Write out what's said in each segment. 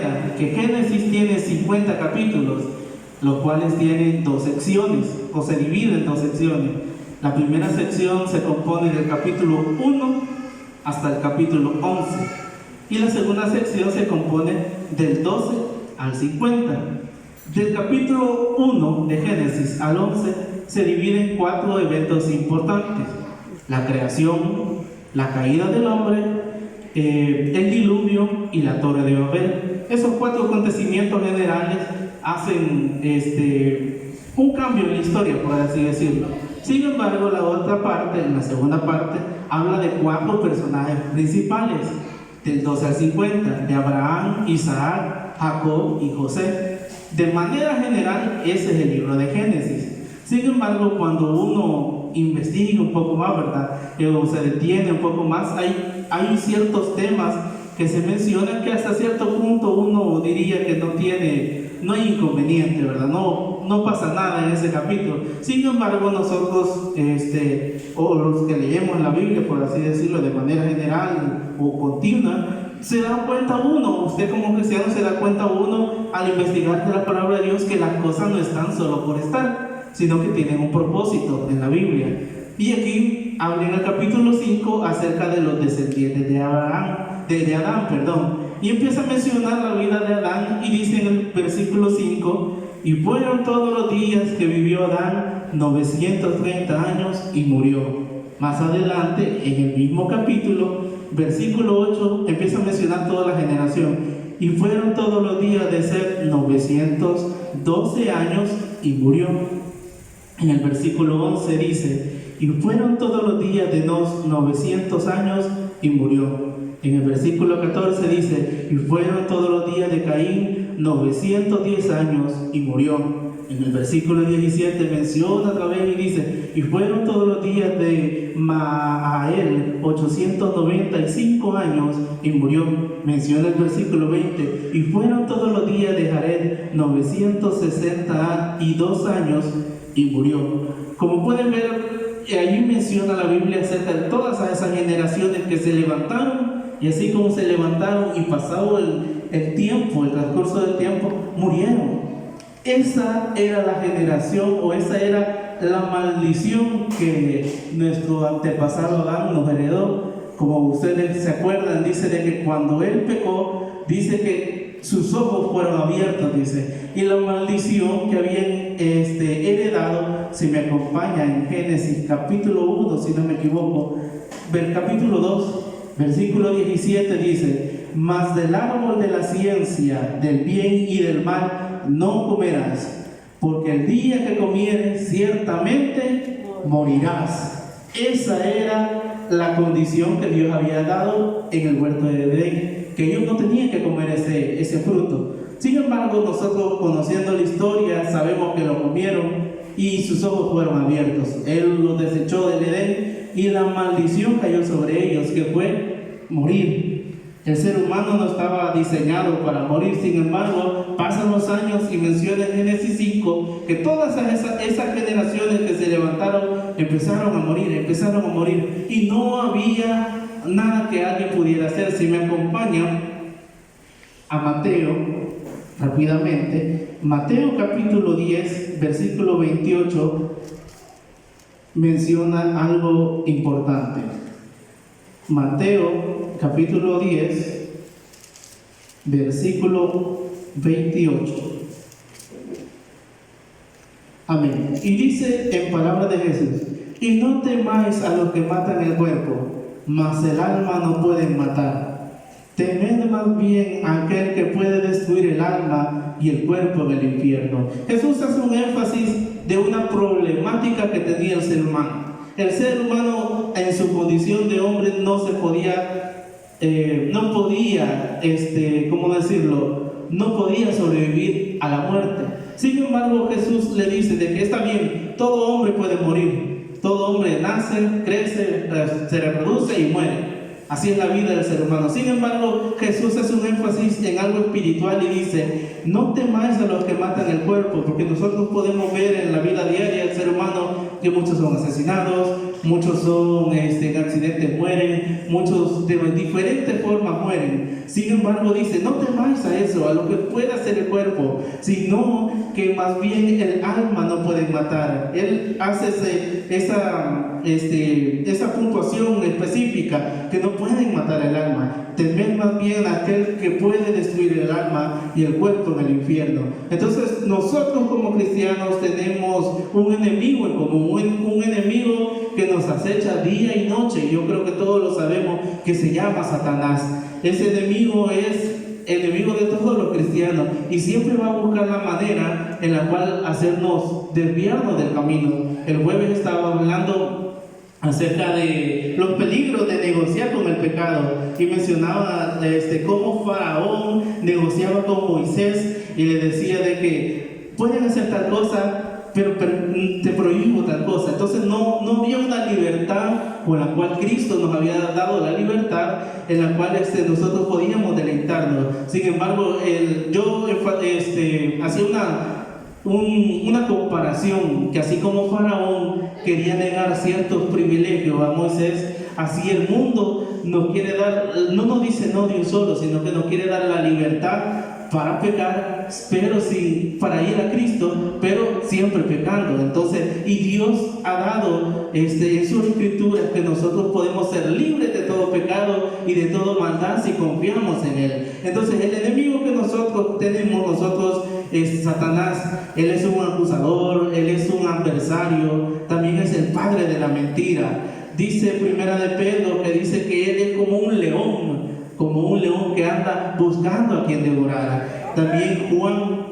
manera que Génesis tiene 50 capítulos, los cuales tienen dos secciones, o se dividen en dos secciones. La primera sección se compone del capítulo 1 hasta el capítulo 11, y la segunda sección se compone del 12 al 50. Del capítulo 1 de Génesis al 11 se dividen 4 eventos importantes: la creación, la caída del hombre, el diluvio y la torre de Babel. Esos 4 acontecimientos generales hacen un cambio en la historia, por así decirlo. Sin embargo, la otra parte, la segunda parte, habla de 4 personajes principales, del 12 al 50, de Abraham, Isaac, Jacob y José. De manera general, ese es el libro de Génesis. Sin embargo, cuando uno investiga un poco más, ¿verdad?, o se detiene un poco más, hay ciertos temas que se mencionan que hasta cierto punto uno diría que no hay inconveniente, ¿verdad? No pasa nada en ese capítulo. Sin embargo, nosotros, o los que leemos la Biblia, por así decirlo, de manera general o continua, se da cuenta uno, usted como cristiano se da cuenta uno al investigar de la palabra de Dios, que las cosas no están solo por estar, sino que tienen un propósito en la Biblia. Y aquí habla en el capítulo 5 acerca de los descendientes de Adán, y empieza a mencionar la vida de Adán, y dice en el versículo 5: y fueron todos los días que vivió Adán 930 años y murió. Más adelante, en el mismo capítulo, versículo 8, empieza a mencionar toda la generación: y fueron todos los días de Set 912 años y murió. En el versículo 11 dice: y fueron todos los días de 900 años y murió. En el versículo 14 dice: y fueron todos los días de Caín 910 años y murió. En el versículo 17 menciona otra vez y dice: y fueron todos los días de Maael 895 años y murió. Menciona el versículo 20: y fueron todos los días de Jared 962 años y murió. Como pueden ver, ahí menciona la Biblia acerca de todas esas generaciones que se levantaron, y así como se levantaron y pasado el tiempo, el transcurso del tiempo, murieron. Esa era la generación, o esa era la maldición que nuestro antepasado Adán nos heredó. Como ustedes se acuerdan, dice de que cuando él pecó, dice que sus ojos fueron abiertos, dice, y la maldición que habían heredado, si me acompaña en Génesis capítulo 1, si no me equivoco, capítulo 2, versículo 17 dice: mas del árbol de la ciencia del bien y del mal no comerás, porque el día que comieres ciertamente morirás. Esa era la condición que Dios había dado en el huerto de Edén, que ellos no tenían que comer ese fruto. Sin embargo, nosotros, conociendo la historia, sabemos que lo comieron y sus ojos fueron abiertos. Él los desechó del Edén y la maldición cayó sobre ellos, que fue morir. El ser humano no estaba diseñado para morir. Sin embargo, pasan los años y menciona en Génesis 5 que todas esas generaciones que se levantaron empezaron a morir, y no había nada que alguien pudiera hacer. Si me acompañan a Mateo rápidamente, Mateo capítulo 10 versículo 28 menciona algo importante. Mateo capítulo 10 versículo 28. Amén. Y dice en palabras de Jesús: y no temáis a los que matan el cuerpo, mas el alma no pueden matar. Temed más bien a aquel que puede destruir el alma y el cuerpo en el infierno. Jesús hace un énfasis de una problemática que tenía el ser humano. El ser humano en su condición de hombre no podía sobrevivir a la muerte. Sin embargo, Jesús le dice de que está bien, todo hombre puede morir, todo hombre nace, crece, se reproduce y muere. Así es la vida del ser humano. Sin embargo, Jesús hace un énfasis en algo espiritual y dice: no temáis a los que matan el cuerpo, porque nosotros podemos ver en la vida diaria del ser humano que muchos son asesinados, muchos son en accidentes mueren, muchos de diferentes formas mueren. Sin embargo, dice: no temáis a eso, a lo que pueda hacer el cuerpo, sino que más bien el alma no pueden matar. Él hace esa puntuación específica, que no pueden matar el alma. Temed más bien a aquel que puede destruir el alma y el cuerpo en el infierno. Entonces, nosotros como cristianos tenemos un enemigo en común, un enemigo que nos acecha día y noche. Yo creo que todos lo sabemos, que se llama Satanás. Ese enemigo es enemigo de todos los cristianos y siempre va a buscar la manera en la cual hacernos desviarnos del camino. El jueves estaba hablando acerca de los peligros de negociar con el pecado y mencionaba cómo Faraón negociaba con Moisés y le decía de que pueden hacer tal cosa, pero te prohíbo tal cosa. Entonces no había una libertad con la cual Cristo nos había dado la libertad, en la cual nosotros podíamos deleitarnos. Sin embargo, yo hacía una comparación, que así como Faraón quería negar ciertos privilegios a Moisés, así el mundo nos quiere dar, no nos dice no de un solo, sino que nos quiere dar la libertad para pecar, pero sí, para ir a Cristo, pero siempre pecando. Entonces, y Dios ha dado en sus escrituras que nosotros podemos ser libres de todo pecado y de toda maldad si confiamos en Él. Entonces, el enemigo que nosotros tenemos, es Satanás. Él es un acusador, él es un adversario, también es el padre de la mentira. Dice Primera de Pedro, que dice que él es como un león que anda buscando a quien devorar. También Juan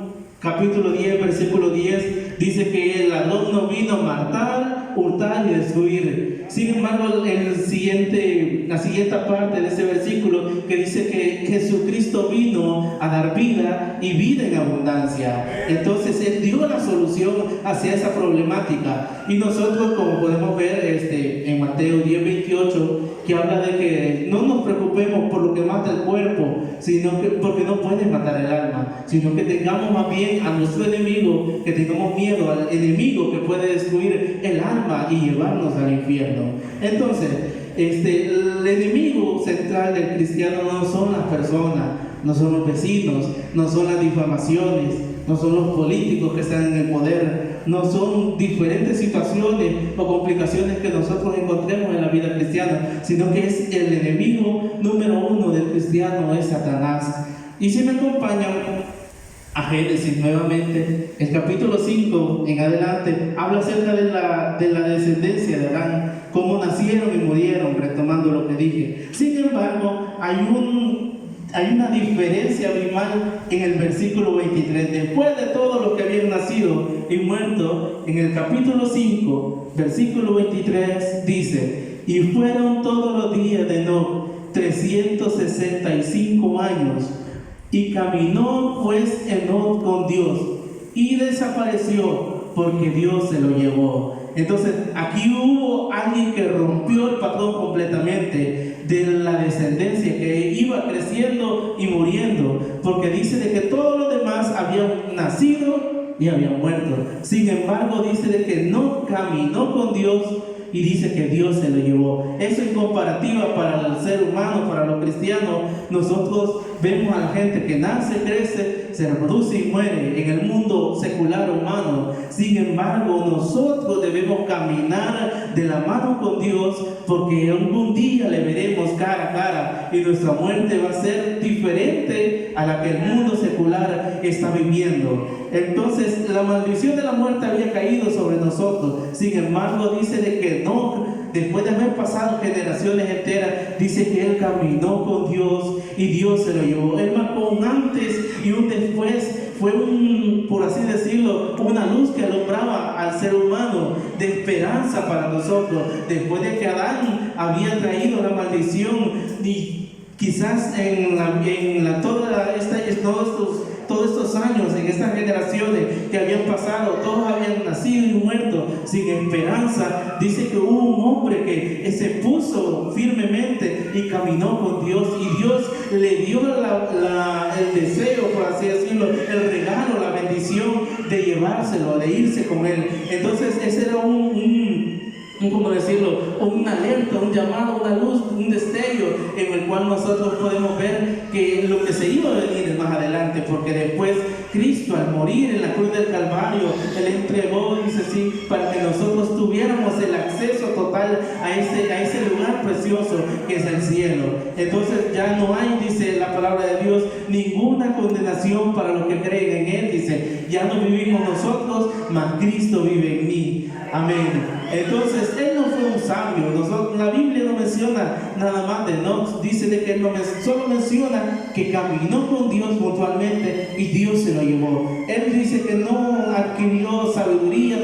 capítulo 10, versículo 10, dice que el ladrón no vino a matar, hurtar y destruir. Sin embargo, la siguiente parte de ese versículo, que dice que Jesucristo vino a dar vida y vida en abundancia. Entonces Él dio la solución hacia esa problemática. Y nosotros, como podemos ver en Mateo 10, 28, que habla de que no nos preocupemos por lo que mata el cuerpo, sino que porque no puede matar el alma, sino que tengamos más bien a nuestro enemigo, que tengamos miedo al enemigo que puede destruir el alma y llevarnos al infierno. Entonces, el enemigo central del cristiano no son las personas, no son los vecinos, no son las difamaciones, no son los políticos que están en el poder, no son diferentes situaciones o complicaciones que nosotros encontremos en la vida cristiana, sino que es el enemigo número uno del cristiano, es Satanás. Y si me acompañan a Génesis nuevamente, el capítulo 5 en adelante habla acerca de la descendencia de Adán, cómo nacieron y murieron, retomando lo que dije. Sin embargo, hay una diferencia abismal en el versículo 23. Después de todos los que habían nacido y muerto, en el capítulo 5, versículo 23 dice: y fueron todos los días de Enoc 365 años, y caminó pues Enoc con Dios, y desapareció porque Dios se lo llevó. Entonces, aquí hubo alguien que rompió el patrón completamente de la descendencia, que iba creciendo y muriendo, porque dice de que todos los demás habían nacido y habían muerto. Sin embargo, dice de que no caminó con Dios, y dice que Dios se lo llevó. Eso en comparativa para el ser humano, para los cristianos. Nosotros vemos a la gente que nace, crece, se reproduce y muere en el mundo secular humano. Sin embargo, nosotros debemos caminar de la mano con Dios, porque algún día le veremos cara a cara y nuestra muerte va a ser diferente a la que el mundo secular está viviendo. Entonces, la maldición de la muerte había caído sobre nosotros. Sin embargo, dice de que no, después de haber pasado generaciones enteras, dice que él caminó con Dios y Dios se lo llevó. Él marcó un antes y un después. Fue por así decirlo, una luz que alumbraba al ser humano, de esperanza para nosotros. Después de que Adán había traído la maldición, y quizás todos estos años, en estas generaciones que habían pasado, todos habían nacido y muerto sin esperanza. Dice que hubo un hombre que se puso firmemente y caminó con Dios, y Dios le dio el deseo, por así decirlo, el regalo, la bendición de llevárselo, de irse con él. Entonces ese era ¿cómo decirlo? Un alerta, un llamado, una luz, un destello en el cual nosotros podemos ver que lo que se iba a venir más adelante, porque después Cristo, al morir en la cruz del Calvario, Él entregó, dice así, para que nosotros tuviéramos el acceso total a ese lugar precioso que es el cielo. Entonces ya no hay, dice la palabra de Dios, ninguna condenación para los que creen en Él. Dice, ya no vivimos nosotros, mas Cristo vive en mí. Amén. Entonces, Él no fue un sabio. La Biblia no menciona nada más de Enoch. Dice de que Él solo menciona que caminó con Dios mutuamente y Dios se lo llevó. Él dice que no adquirió sabiduría,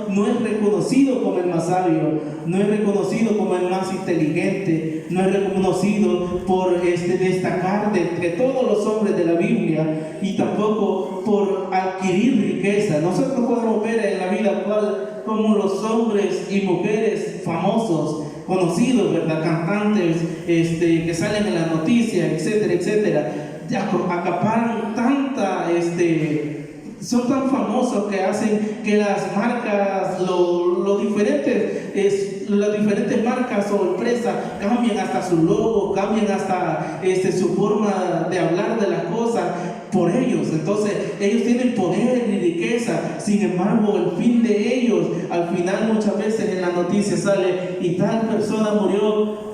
no es reconocido como el más sabio, no es reconocido como el más inteligente, no es reconocido por destacar de todos los hombres de la Biblia, y tampoco por adquirir riqueza. Nosotros podemos ver en la vida actual como los hombres y mujeres famosos, conocidos, ¿verdad? Cantantes que salen en las noticias, etcétera, etcétera, acaparan son tan famosos que hacen que las marcas, las diferentes marcas o empresas cambien hasta su logo, cambien hasta su forma de hablar de las cosas por ellos. Entonces ellos tienen poder y riqueza. Sin embargo, el fin de ellos, al final muchas veces en la noticia sale: y tal persona murió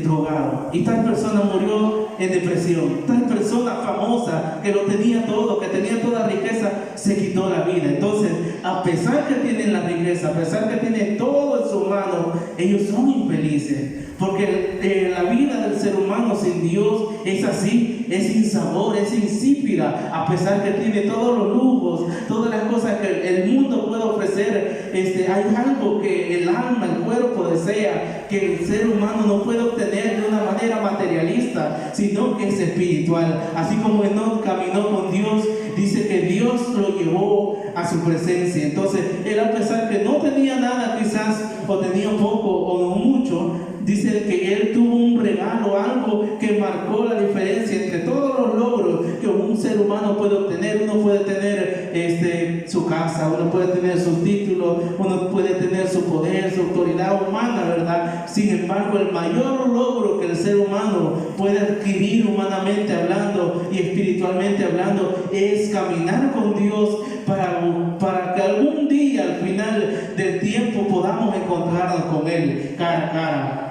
drogado, y tal persona murió en depresión, tal persona famosa que lo tenía todo, que tenía toda riqueza, se quitó la vida. Entonces, a pesar que tienen la riqueza, a pesar que tienen todo en su mano, ellos son infelices, porque la vida del ser humano sin Dios es así, es sin sabor, es insípida. A pesar que tiene todos los lujos, todas las cosas que el mundo puede ofrecer, hay algo que el alma, el cuerpo desea, que el ser humano no puede obtener de una manera materialista, sino que es espiritual. Así como Enoch caminó con Dios, dice que Dios lo llevó a su presencia. Entonces él, a pesar que no tenía nada quizás, o tenía poco o no mucho, dice que él tuvo un regalo, algo que marcó la diferencia entre todos los logros que un ser humano puede obtener. Uno puede tener su casa, uno puede tener sus títulos, uno puede tener su poder, su autoridad humana, ¿verdad? Sin embargo, el mayor logro que el ser humano puede adquirir humanamente hablando y espiritualmente hablando es caminar con Dios, para que algún día, al final del tiempo, podamos encontrarnos con Él cara a cara.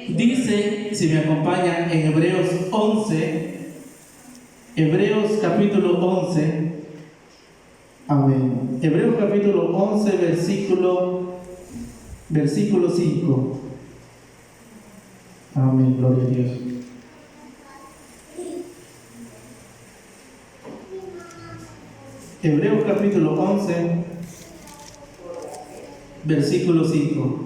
Dice, si me acompañan, en Hebreos 11, Hebreos capítulo 11, amén. Hebreos capítulo 11, versículo 5. Amén, gloria a Dios. Hebreos capítulo 11, versículo 5.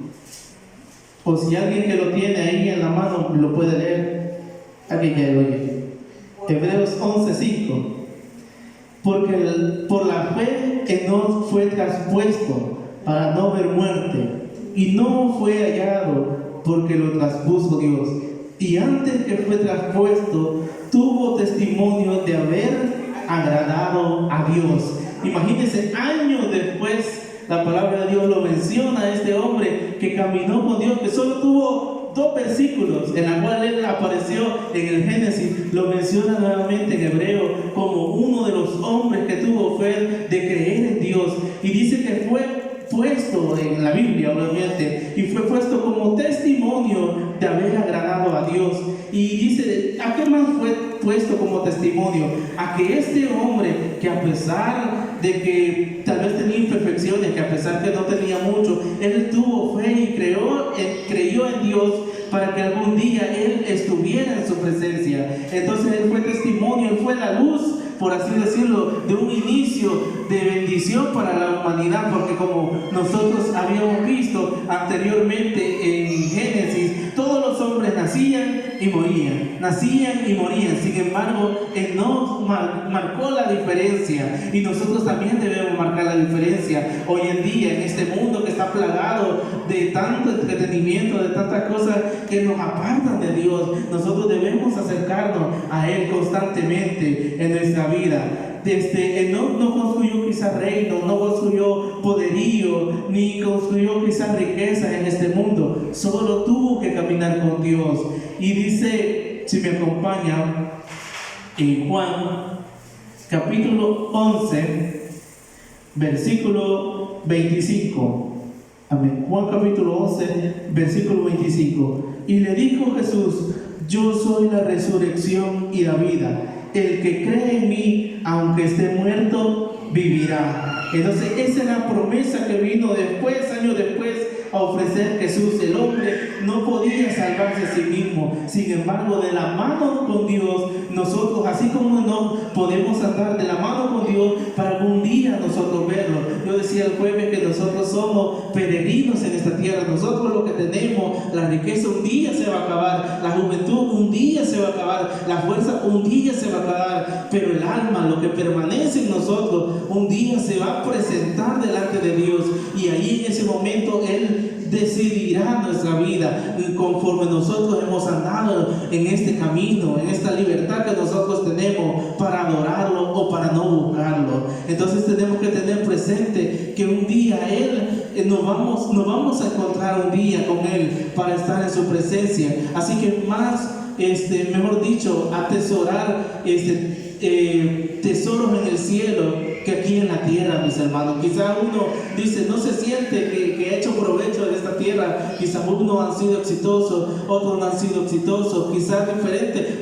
O si alguien que lo tiene ahí en la mano lo puede leer, alguien que lo oye. Hebreos 11, 5. Porque por la fe Enoch fue traspuesto para no ver muerte, y no fue hallado porque lo traspuso Dios. Y antes que fue traspuesto, tuvo testimonio de haber agradado a Dios. Imagínense, años después, la palabra de Dios lo menciona a este hombre que caminó con Dios, que solo tuvo 2 versículos en la cual él apareció en el Génesis. Lo menciona nuevamente en Hebreo como uno de los hombres que tuvo fe de creer en Dios, y dice que fue puesto en la Biblia, obviamente, y fue puesto como testimonio de haber agradado a Dios. Y dice, ¿a qué más fue puesto como testimonio? A que este hombre, que a pesar de que tal vez tenía imperfecciones, que a pesar que no tenía mucho, él tuvo fe y creyó en Dios para que algún día él estuviera en su presencia. Entonces él fue testimonio, él fue la luz, por así decirlo, de un inicio de bendición para la humanidad, porque como nosotros habíamos visto anteriormente en Génesis, Todos los hombres nacían y morían, nacían y morían. Sin embargo, Enoc marcó la diferencia, y nosotros también debemos marcar la diferencia. Hoy en día, en este mundo que está plagado de tanto entretenimiento, de tantas cosas que nos apartan de Dios, nosotros debemos acercarnos a Él constantemente en nuestra vida. Enoc no construyó quizás reino, no construyó poderío, ni construyó quizás riqueza en este mundo. Solo tuvo que caminar con Dios. Y dice, si me acompaña, en Juan capítulo 11, versículo 25. Amén. Juan capítulo 11, versículo 25. Y le dijo Jesús: yo soy la resurrección y la vida. El que cree en mí, aunque esté muerto, vivirá. Entonces esa es la promesa que vino después, años después, a ofrecer Jesús. El hombre no podía salvarse a sí mismo. Sin embargo, de la mano con Dios, nosotros, así como no podemos andar de la mano con Dios para algún día nosotros verlo. Yo decía el jueves que nosotros somos peregrinos en esta tierra. Nosotros lo que tenemos, la riqueza un día se va a acabar, la juventud un día se va a acabar, la fuerza un día se va a acabar, pero el alma, lo que permanece en nosotros, un día se va a presentar delante de Dios, y ahí en ese momento Él decidirá nuestra vida conforme nosotros hemos andado en este camino, en esta libertad que nosotros tenemos para adorarlo o para no buscarlo. Entonces tenemos que tener presente que un día nos vamos a encontrar un día con Él para estar en su presencia. Así que mejor dicho, atesorar tesoros en el cielo que aquí en la tierra, mis hermanos. Quizás uno dice, no se siente que ha hecho provecho de esta tierra. Quizás unos han sido exitosos, otros no han sido exitosos, quizás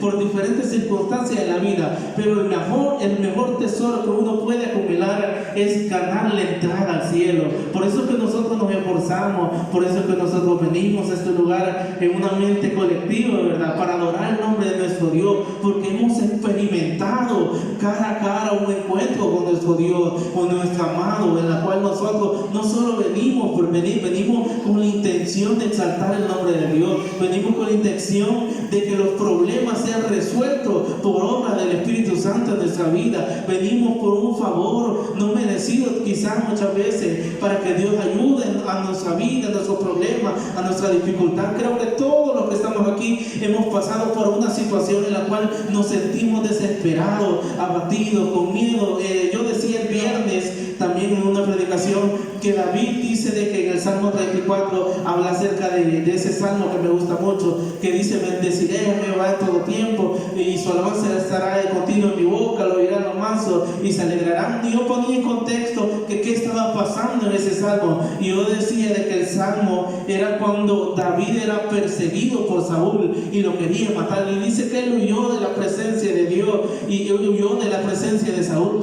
por diferentes circunstancias en la vida, pero el mejor tesoro que uno puede acumular es ganar la entrada al cielo. Por eso es que nosotros nos esforzamos, por eso es que nosotros venimos a este lugar en una mente colectiva, ¿verdad?, para adorar el nombre de nuestro Dios, porque hemos experimentado cara a cara un encuentro con nuestro Dios, con nuestro amado, en la cual nosotros no solo venimos por venir, venimos con la intención de exaltar el nombre de Dios, venimos con la intención de que los problemas sean resueltos por obra del Espíritu Santo en nuestra vida. Venimos por un favor no merecido quizás muchas veces, para que Dios ayude a nuestra vida, a nuestros problemas, a nuestra dificultad. Creo que todos los que estamos aquí hemos pasado por una situación en la cual nos sentimos desesperados, abatidos, con miedo. Yo decía el viernes también en una predicación que David dice de que en el Salmo 34 habla acerca de ese salmo que me gusta mucho, que dice: bendeciré a Jehová en todo tiempo, y su alabanza estará de continuo en mi boca, lo oirán los mansos y se alegrarán. Y yo ponía en contexto que qué estaba pasando en ese salmo, y yo decía de que el salmo era cuando David era perseguido por Saúl y lo quería matar, y dice que él huyó de la presencia de Dios, y huyó de la presencia de Saúl,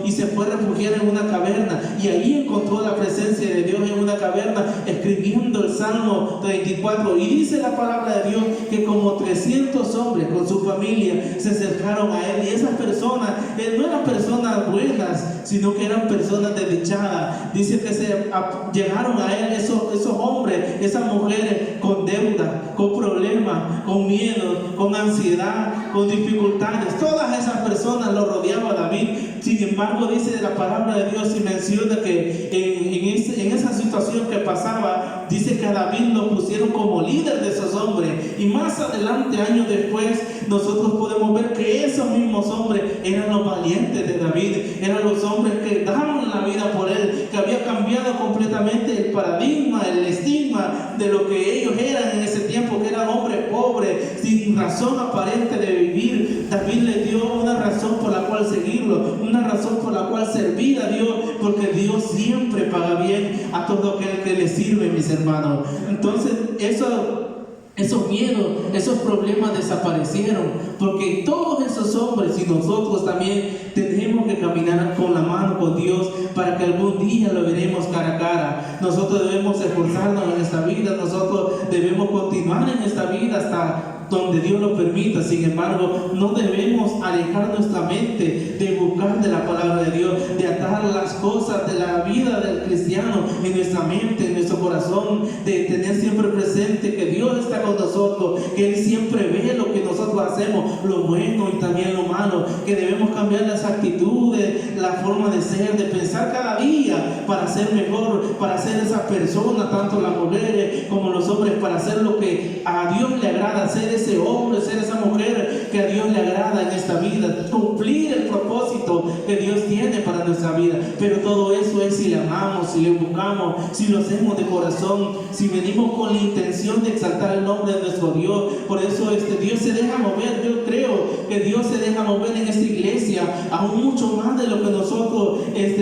y se fue a refugiar en una caverna, y ahí encontró la presencia de Dios en una caverna, escribiendo el Salmo 34. Y dice la palabra de Dios que como 300 hombres con su familia se acercaron a él, y esas personas no eran personas buenas, sino que eran personas desdichadas. Dice que llegaron a él esos hombres, esas mujeres con deuda, con problemas, con miedo, con ansiedad, con dificultades. Todas esas personas lo rodeaban a David. Sin embargo, dice la palabra de Dios y menciona que en esa situación que pasaba, dice que a David lo pusieron como líder de esos hombres. Y más adelante, años después, nosotros podemos ver que esos mismos hombres eran los valientes de David, eran los hombres que daban la vida por él, que había cambiado completamente el paradigma, el estigma de lo que ellos eran en ese tiempo, que eran hombres pobres, sin razón aparente de vivir. David le dio una razón por la cual seguirlo, una razón por la cual servir a Dios, porque Dios siempre paga bien a todo aquel que le sirve, mis hermanos. Entonces, esos miedos, esos problemas desaparecieron, porque todos esos hombres y nosotros también tenemos que caminar con la mano con Dios, para que algún día lo veremos cara a cara. Nosotros debemos esforzarnos en esta vida, nosotros debemos continuar en esta vida hasta donde Dios lo permita. Sin embargo, no debemos alejar nuestra mente de buscar de la palabra de Dios, de atar las cosas de la vida del cristiano en nuestra mente, en nuestro corazón, de tener siempre presente que Dios está con nosotros, que Él siempre ve lo que nosotros hacemos, lo bueno y también lo malo, que debemos cambiar las actitudes, la forma de ser, de pensar cada día para ser mejor, para ser esa persona, tanto las mujeres como los hombres, para hacer lo que a Dios le agrada, ser ese hombre, ser esa mujer que a Dios le agrada en esta vida, cumplir el propósito que Dios tiene para nuestra vida. Pero todo eso es si le amamos, si le buscamos, si lo hacemos de corazón, si venimos con la intención de exaltar el nombre de nuestro Dios. Por eso Dios se deja mover. Yo creo que Dios se deja mover en esta iglesia aún mucho más de lo que nosotros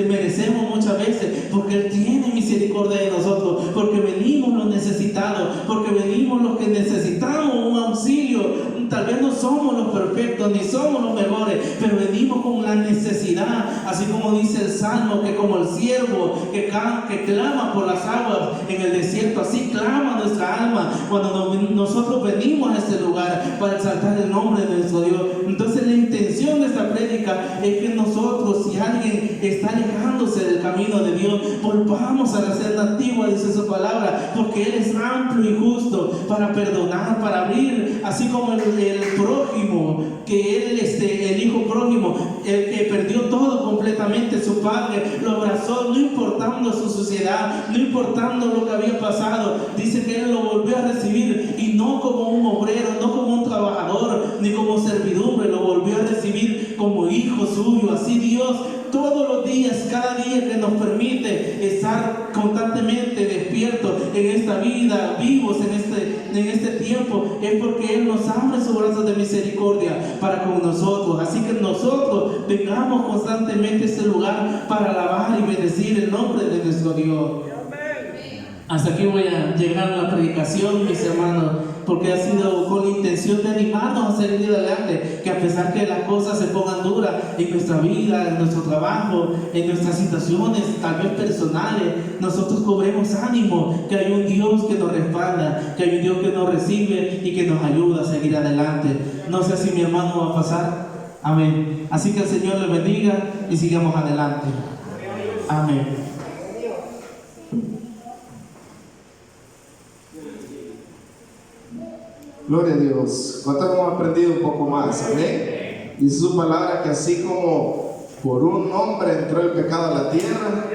merecemos muchas veces, porque Él tiene misericordia de nosotros, porque venimos los necesitados, porque venimos los que necesitamos un auxilio. Tal vez no somos los perfectos ni somos los mejores, pero venimos con la necesidad, así como dice el Salmo, que como el siervo que clama por las aguas en el desierto, así clama nuestra alma cuando nosotros venimos a este lugar para exaltar el nombre de nuestro Dios. Entonces la intención de esta prédica es que nosotros, si alguien está alejándose del camino de Dios, volvamos a la senda antigua, dice su palabra, porque Él es amplio y justo para perdonar, para abrir, así como el prójimo, que Él, el hijo prójimo, el que perdió todo completamente, su padre lo abrazó, no importando su suciedad, no importando lo que había pasado. Dice que Él lo volvió a recibir, y no como un obrero, no como un trabajador, ni como servidumbre, lo volvió a recibir como hijo suyo. Así Dios, todos los días, cada día que nos permite estar constantemente despiertos en esta vida, vivos en este tiempo, es porque Él nos abre sus brazos de misericordia para con nosotros. Así que nosotros vengamos constantemente a este lugar para alabar y bendecir el nombre de nuestro Dios. Hasta aquí voy a llegar a la predicación, mis hermanos, porque ha sido con la intención de animarnos a seguir adelante, que a pesar que las cosas se pongan duras en nuestra vida, en nuestro trabajo, en nuestras situaciones tal vez personales, nosotros cobremos ánimo, que hay un Dios que nos respalda, que hay un Dios que nos recibe y que nos ayuda a seguir adelante. No sé si mi hermano va a pasar. Amén. Así que el Señor le bendiga y sigamos adelante. Amén. Gloria a Dios. ¿Cuánto hemos aprendido un poco más? Amén. Dice su palabra que así como por un hombre entró el pecado a la tierra,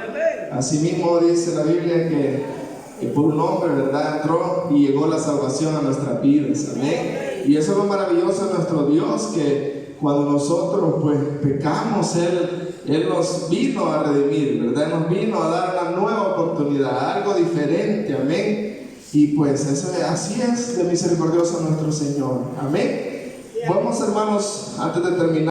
así mismo dice la Biblia que por un hombre, ¿verdad?, entró y llegó la salvación a nuestras vidas. Amén. Y eso es lo maravilloso de nuestro Dios, que cuando nosotros pues pecamos, Él nos vino a redimir, ¿verdad? Nos vino a dar una nueva oportunidad, algo diferente. Amén. Y pues así es de misericordioso nuestro Señor. Amén. Vamos, hermanos, antes de terminar.